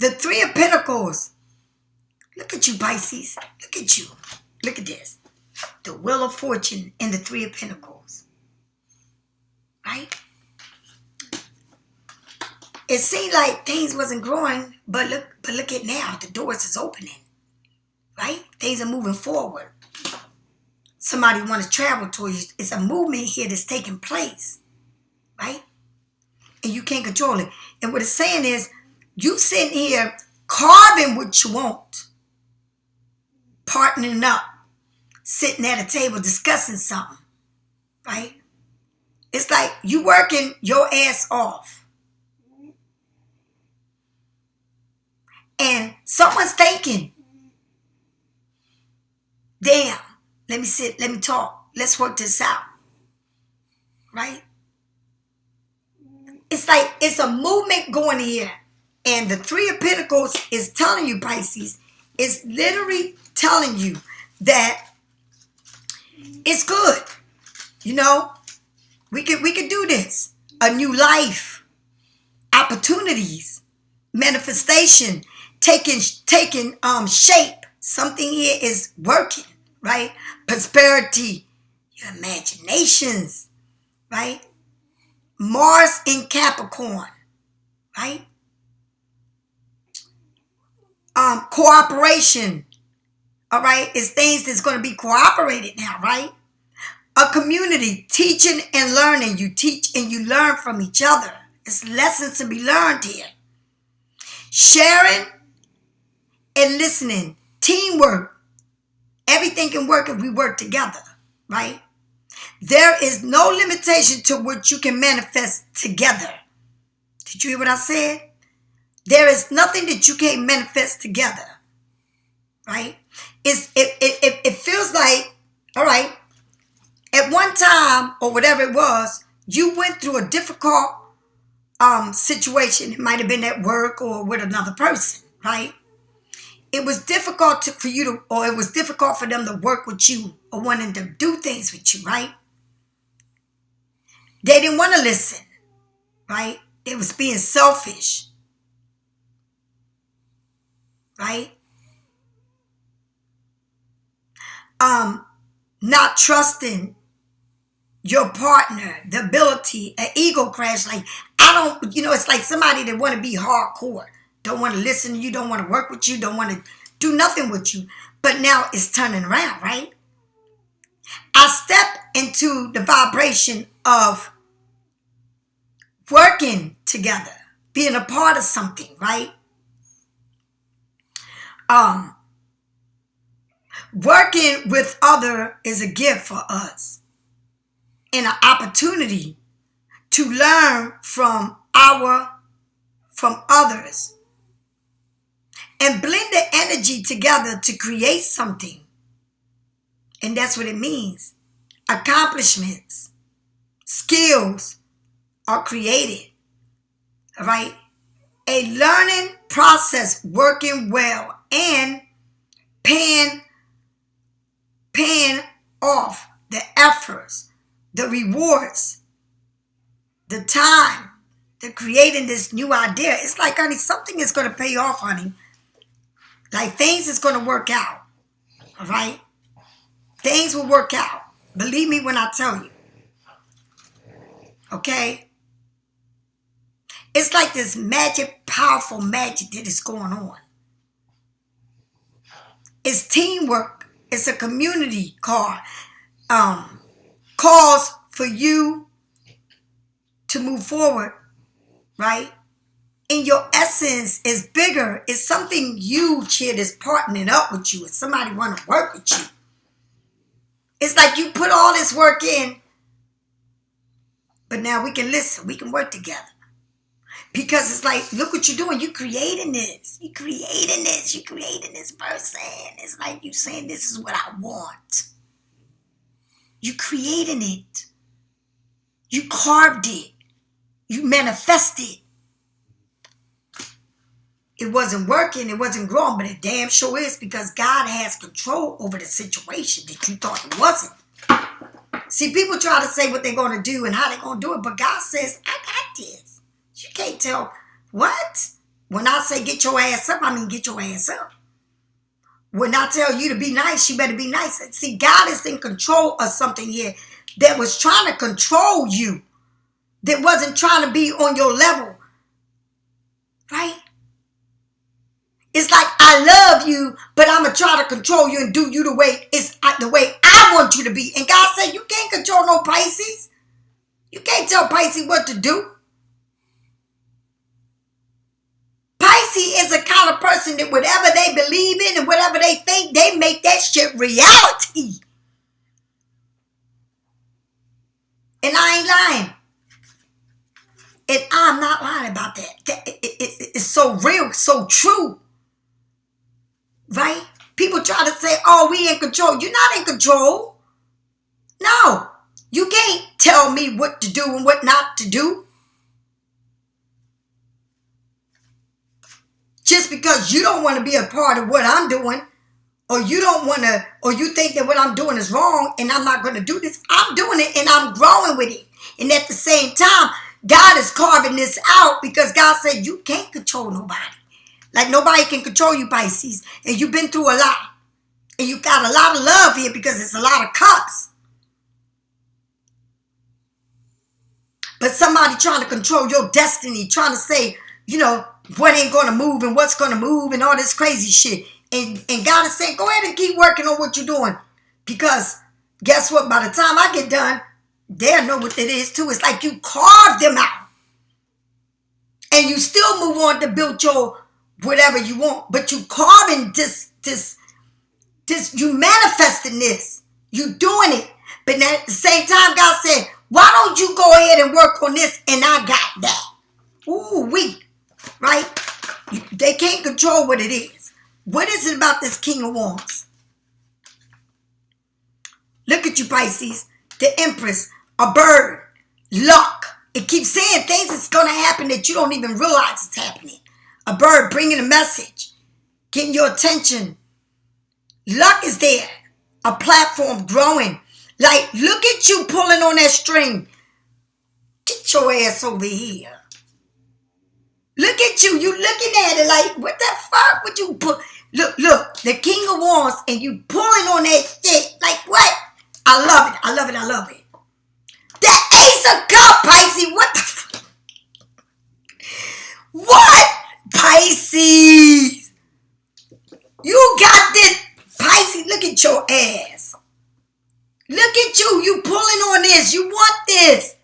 The 3 of Pentacles. Look at you, Pisces. Look at you. Look at this. The Wheel of Fortune and the 3 of Pentacles. Right? It seemed like things wasn't growing, but look at now. The doors is opening. Right? Things are moving forward. Somebody want to travel to you. It's a movement here that's taking place. Right? And you can't control it. And what it's saying is, you sitting here carving what you want. Partnering up. Sitting at a table discussing something. Right? It's like you working your ass off. And someone's thinking, damn, let me sit, let me talk. Let's work this out. Right? It's like it's a movement going here. And the 3 of Pentacles is telling you, Pisces, it's literally telling you that it's good. We could do this. A new life, opportunities, manifestation, taking shape. Something here is working, right? Prosperity, your imaginations, right? Mars in Capricorn, right? Cooperation, all right? It's things that's going to be cooperated now, right? A community, teaching and learning. You teach and you learn from each other. It's lessons to be learned here. Sharing and listening. Teamwork. Everything can work if we work together, right? There is no limitation to what you can manifest together. Did you hear what I said? There is nothing that you can't manifest together, right? It feels like, all right, at one time, or whatever it was, you went through a difficult situation. It might have been at work or with another person, right? It was difficult it was difficult for them to work with you or wanting to do things with you, right? They didn't want to listen, right? They was being selfish, right? not trusting your partner, the ability, an ego crash. Like, I don't, it's like somebody that want to be hardcore. Don't want to listen to you, don't want to work with you, don't want to do nothing with you. But now it's turning around, right? I step into the vibration of working together, being a part of something, right? Working with other is a gift for us and an opportunity to learn from others and blend the energy together to create something. And that's what it means. Accomplishments, skills are created, right? A learning process working well and paying off the efforts, the rewards, the time, the creating this new idea. It's like, honey, something is going to pay off, honey. Like, things is going to work out, all right? Things will work out. Believe me when I tell you, okay? It's like this magic, powerful magic that is going on. It's teamwork. It's a community call. Calls for you to move forward, right? And your essence is bigger. It's something huge here that's partnering up with you. It's somebody want to work with you. It's like you put all this work in, but now we can listen. We can work together. Because it's like, look what you're doing. You're creating this. You're creating this. You're creating this person. It's like you saying, this is what I want. You creating it. You carved it. You manifested. It wasn't working. It wasn't growing, but it damn sure is, because God has control over the situation that you thought it wasn't. See, people try to say what they're going to do and how they're going to do it, but God says, I got this. You can't tell what? When I say get your ass up, I mean get your ass up. When I tell you to be nice, you better be nice. See, God is in control of something here that was trying to control you, that wasn't trying to be on your level, right? It's like, I love you, but I'm going to try to control you and do you the way I want you to be. And God said, you can't control no Pisces. You can't tell Pisces what to do. Pisces is the kind of person that whatever they believe in and whatever they think, they make that shit reality. And I ain't lying. And I'm not lying about that. It's so real, so true. Right? People try to say, oh, we in control. You're not in control. No. You can't tell me what to do and what not to do. Just because you don't want to be a part of what I'm doing, or you don't want to, or you think that what I'm doing is wrong and I'm not going to do this. I'm doing it and I'm growing with it. And at the same time, God is carving this out because God said you can't control nobody. Like nobody can control you, Pisces. And you've been through a lot. And you got a lot of love here because it's a lot of cups. But somebody trying to control your destiny, trying to say, what ain't going to move and what's going to move and all this crazy shit. And God is saying, go ahead and keep working on what you're doing. Because guess what? By the time I get done, they'll know what it is too. It's like you carved them out. And you still move on to build your whatever you want. But you carving this, you manifesting this. You doing it. But at the same time, God said, why don't you go ahead and work on this and I got that? Ooh, right? They can't control what it is. What is it about this King of Wands? Look at you, Pisces. The Empress, a bird, luck. It keeps saying things that's going to happen that you don't even realize it's happening. A bird bringing a message, getting your attention. Luck is there. A platform growing. Like, look at you pulling on that string. Get your ass over here. Look at you. You looking at it like, what the fuck would you pull? Look, the King of Wands, and you pulling on that shit. Like, what? at your ass. Look at you. You pulling on this. You want this.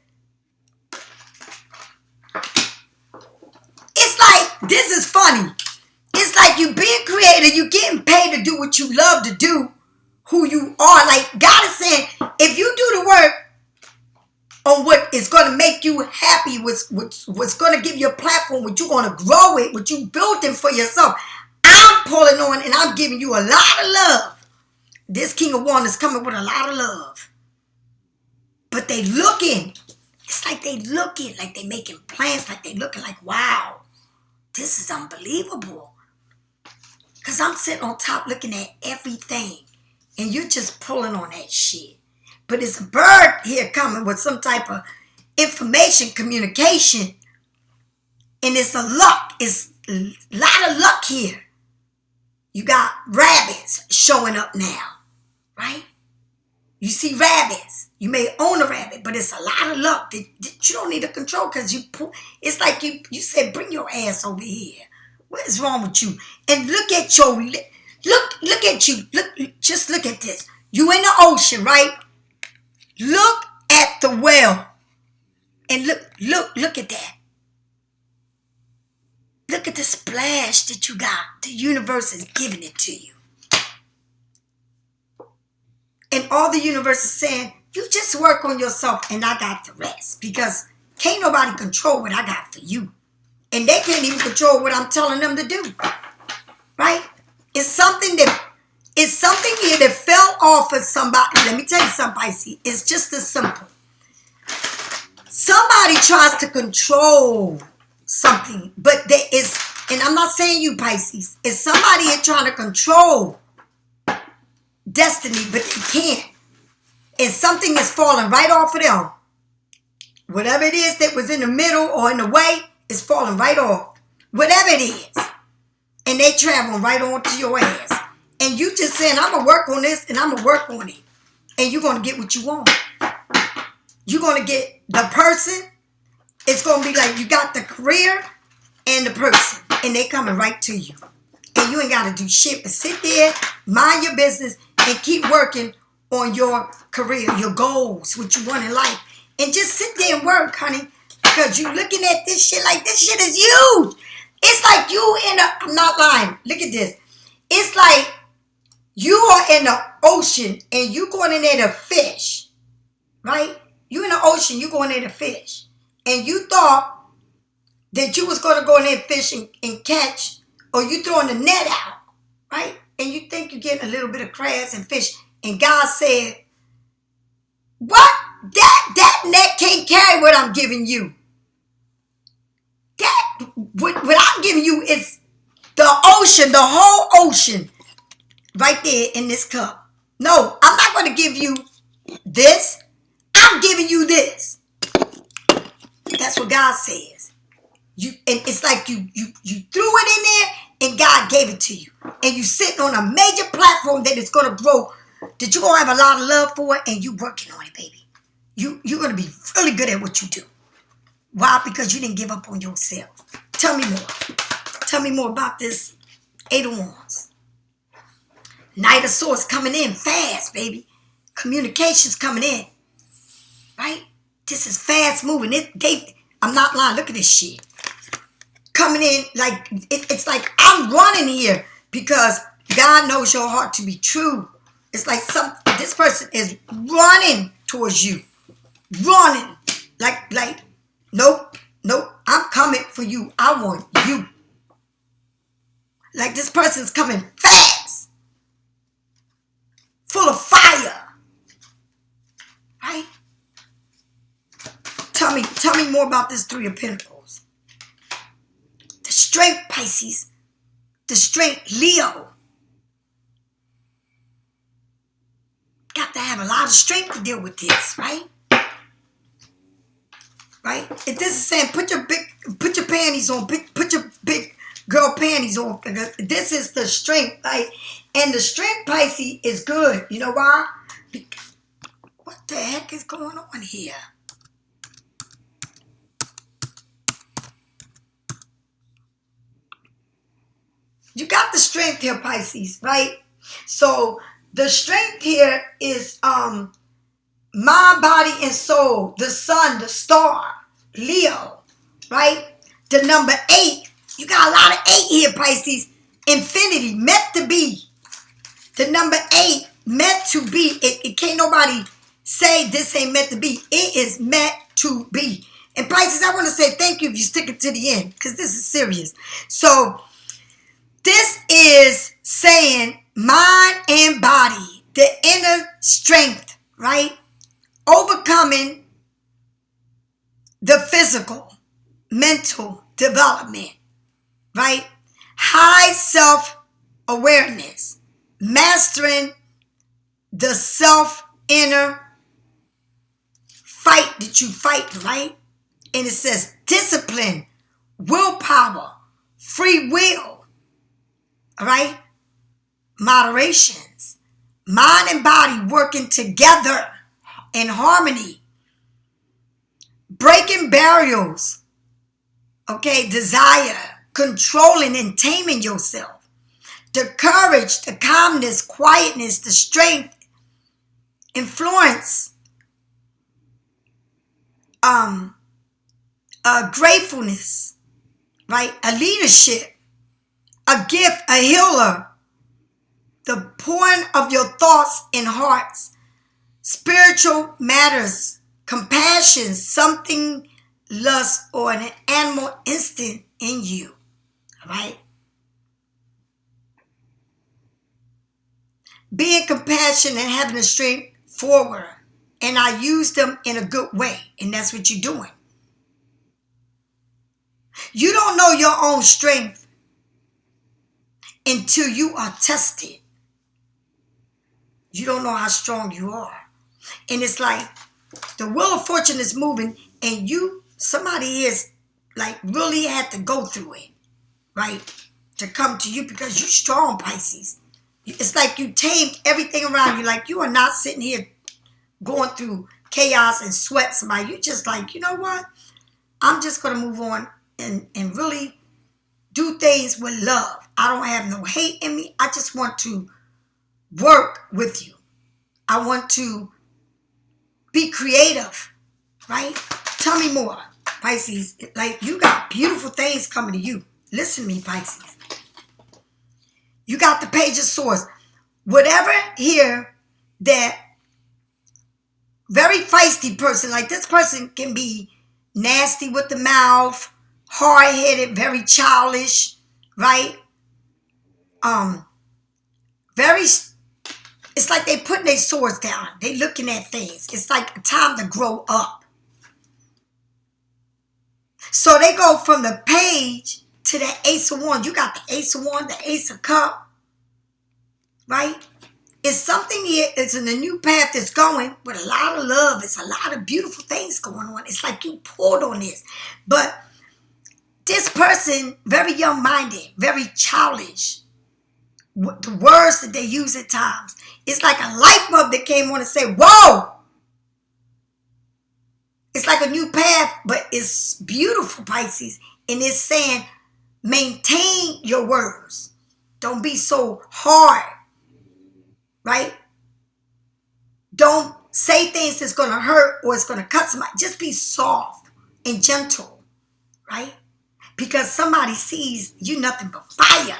It's like, this is funny. It's like you being creative. You getting paid to do what you love to do. Who you are. Like God is saying, if you do the work on what is going to make you happy, what's going to give you a platform, what you're going to grow it, what you building for yourself, I'm pulling on and I'm giving you a lot of love. This King of Wands is coming with a lot of love. But they looking. It's like they looking, like they making plans, like they looking like, wow, this is unbelievable. Because I'm sitting on top looking at everything. And you're just pulling on that shit. But it's a bird here coming with some type of information, communication. And it's a luck. It's a lot of luck here. You got rabbits showing up now. Right? You see rabbits. You may own a rabbit, but it's a lot of luck that you don't need to control because it's like you said, bring your ass over here. What is wrong with you? And look at your... Look at you. Just look at this. You in the ocean, right? Look at the whale. And look at that. Look at the splash that you got. The universe is giving it to you. And all the universe is saying, you just work on yourself and I got the rest. Because can't nobody control what I got for you. And they can't even control what I'm telling them to do. Right? It's something here that fell off of somebody. Let me tell you something, Pisces. It's just as simple. Somebody tries to control something, but there is, and I'm not saying you, Pisces. It's somebody here trying to control destiny, but they can't. And something is falling right off of them. Whatever it is that was in the middle or in the way is falling right off. Whatever it is. And they traveling right on to your ass. And you just saying, I'm going to work on this and I'm going to work on it. And you're going to get what you want. You're going to get the person. It's going to be like you got the career and the person. And they coming right to you. And you ain't got to do shit but sit there, mind your business, and keep working on your career, your goals, what you want in life. And just sit there and work, honey. Because you looking at this shit like this shit is huge. It's like you I'm not lying. Look at this. It's like you are in the ocean and you going in there to fish. Right? You in the ocean, you going in there to fish. And you thought that you was going to go in there and fish and catch, or you throwing the net out. Right? And you think you're getting a little bit of crabs and fish. And God said, what? That net can't carry what I'm giving you. What I'm giving you is the ocean, the whole ocean, right there in this cup. No, I'm not going to give you this. I'm giving you this. That's what God says. And it's like you threw it in there and God gave it to you. And you sitting on a major platform that is going to grow, that you're going to have a lot of love for, and you working on it, baby. You're going to be really good at what you do. Why? Because you didn't give up on yourself. Tell me more. Tell me more about this 8 of Wands. Knight of Swords coming in fast, baby. Communications coming in. Right? This is fast moving. I'm not lying. Look at this shit. Coming in like, it's like I'm running here because God knows your heart to be true. It's like this person is running towards you. Running. Like, nope. I'm coming for you. I want you. Like this person's coming fast. Full of fire. Right? Tell me more about this 3 of Pentacles. The strength, Pisces. The strength, Leo. Got to have a lot of strength to deal with this, right? Right? If this is saying put your panties on, put your big girl panties on. This is the strength, right? And the strength, Pisces, is good. You know why? What the heck is going on here? You got the strength here, Pisces, right? So The strength here is mind, body, and soul. The sun, the star, Leo, right? The number 8. You got a lot of 8 here, Pisces. Infinity, meant to be. The number 8, meant to be. It can't nobody say this ain't meant to be. It is meant to be. And Pisces, I want to say thank you if you stick it to the end, because this is serious. So this is saying mind and body, the inner strength, right? Overcoming the physical, mental development, right? High self-awareness, mastering the self-inner fight that you fight, right? And it says discipline, willpower, free will, all right? Moderations, mind and body working together in harmony, breaking barriers, okay? Desire, controlling and taming yourself, the courage, the calmness, quietness, the strength, influence, gratefulness, right? A leadership, a gift, a healer, the pouring of your thoughts and hearts, spiritual matters, compassion, something lust or an animal instinct in you, all right? Being compassionate and having a strength forward, and I use them in a good way, and that's what you're doing. You don't know your own strength until you are tested. You don't know how strong you are. And it's like the wheel of fortune is moving and somebody is like really had to go through it, right? To come to you because you're strong, Pisces. It's like you tamed everything around you. Like you are not sitting here going through chaos and sweat somebody. You're just like, you know what? I'm just going to move on and really do things with love. I don't have no hate in me. I just want to work with you. I want to be creative, right? Tell me more, Pisces. Like you got beautiful things coming to you. Listen to me, Pisces. You got the Page of Swords. Whatever here that very feisty person, like this person can be nasty with the mouth, hard-headed, very childish, right? It's like they putting their swords down. They looking at things. It's like a time to grow up. So they go from the Page to the Ace of Wands. You got the Ace of Wands, the Ace of Cups, right? It's something here. It's in a new path that's going with a lot of love. It's a lot of beautiful things going on. It's like you pulled on this. But this person, very young-minded, very childish. The words that they use at times. It's like a light bulb that came on and said, whoa! It's like a new path, but it's beautiful, Pisces. And it's saying, maintain your words. Don't be so hard, right? Don't say things that's going to hurt or it's going to cut somebody. Just be soft and gentle, right? Because somebody sees you nothing but fire.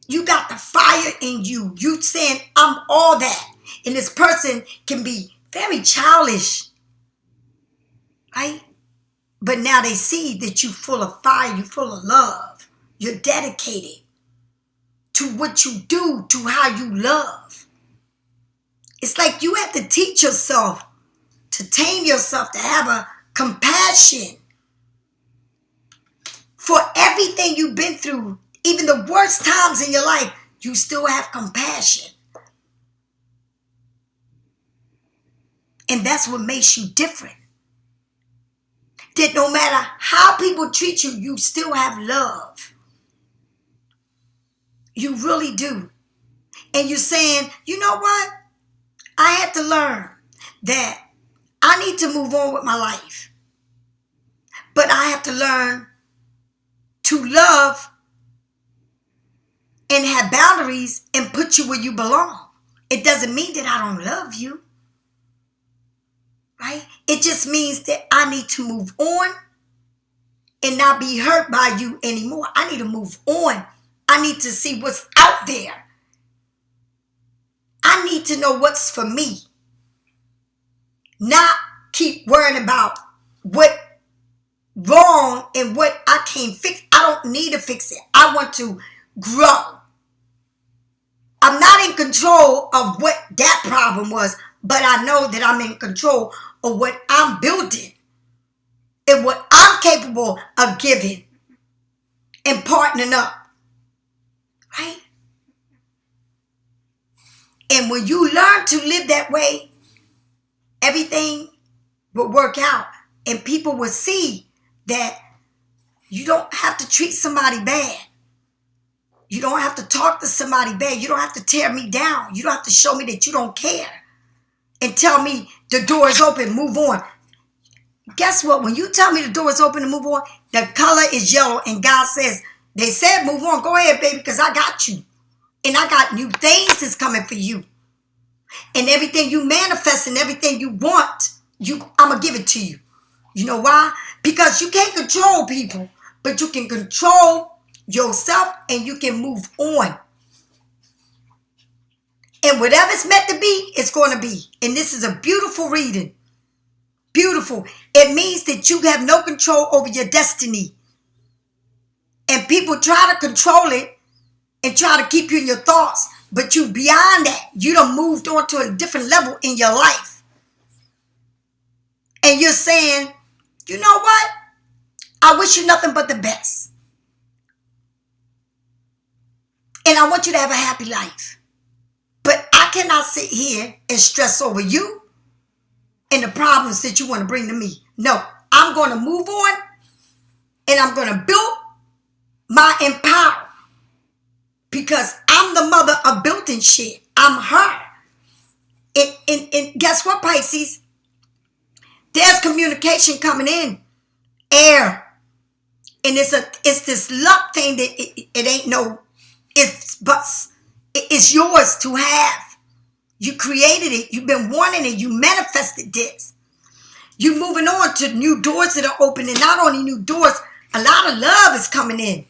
You got the fire in you. You saying, I'm all that. And this person can be very childish, right? But now they see that you're full of fire. You're full of love. You're dedicated to what you do, to how you love. It's like you have to teach yourself to tame yourself, to have a compassion for everything you've been through. Even the worst times in your life, you still have compassion. And that's what makes you different. That no matter how people treat you, you still have love. You really do. And you're saying, you know what? I had to learn that I need to move on with my life. But I have to learn to love and have boundaries and put you where you belong. It doesn't mean that I don't love you. Right? It just means that I need to move on and not be hurt by you anymore. I need to move on. I need to see what's out there. I need to know what's for me. Not keep worrying about what wrong and what I can't fix. I don't need to fix it. I want to grow. I'm not in control of what that problem was, but I know that I'm in control of what I'm building and what I'm capable of giving and partnering up. Right? And when you learn to live that way, everything will work out. And people will see that you don't have to treat somebody bad. You don't have to talk to somebody bad. You don't have to tear me down. You don't have to show me that you don't care. And tell me the door is open, move on. Guess what? When you tell me the door is open and move on, the color is yellow. And God says, they said move on. Go ahead, baby, because I got you. And I got new things that's coming for you. And everything you manifest and everything you want, I'm going to give it to you. You know why? Because you can't control people, but you can control yourself and you can move on. And whatever's meant to be, it's going to be. And this is a beautiful reading. Beautiful. It means that you have no control over your destiny. And people try to control it and try to keep you in your thoughts. But you beyond that. You done moved on to a different level in your life. And you're saying, you know what? I wish you nothing but the best. And I want you to have a happy life. But I cannot sit here and stress over you and the problems that you want to bring to me. No, I'm going to move on and I'm going to build my empower. Because I'm the mother of building shit. I'm her. And guess what, Pisces? There's communication coming in. Air. And it's this luck thing that it ain't no ifs, buts. It's yours to have. You created it. You've been wanting it. You manifested this. You're moving on to new doors that are opening. Not only new doors, a lot of love is coming in.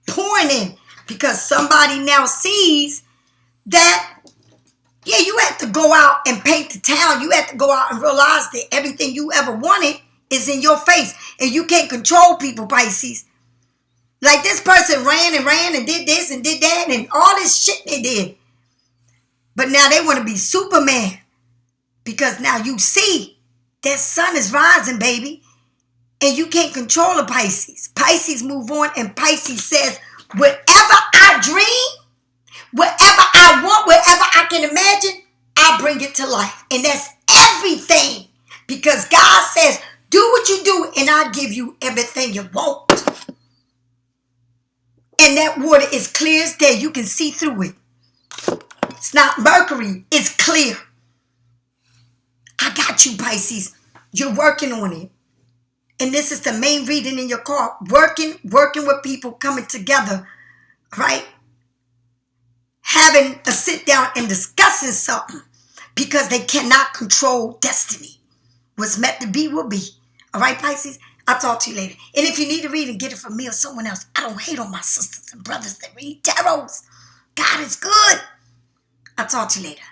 Pouring in. Because somebody now sees that, yeah, you have to go out and paint the town. You have to go out and realize that everything you ever wanted is in your face. And you can't control people, Pisces. Like this person ran and did this and did that and all this shit they did. But now they want to be Superman. Because now you see that sun is rising, baby. And you can't control the Pisces. Pisces move on and Pisces says, whatever I dream, whatever I want, whatever I can imagine, I bring it to life. And that's everything. Because God says, do what you do and I'll give you everything you want. And that water is clear as day. You can see through it. It's not mercury. It's clear. I got you, Pisces. You're working on it. And this is the main reading in your card. Working with people, coming together, right? Having a sit down and discussing something because they cannot control destiny. What's meant to be will be. All right, Pisces? I'll talk to you later. And if you need a reading, get it from me or someone else. I don't hate on my sisters and brothers that read tarots. God is good. I'll talk to you later.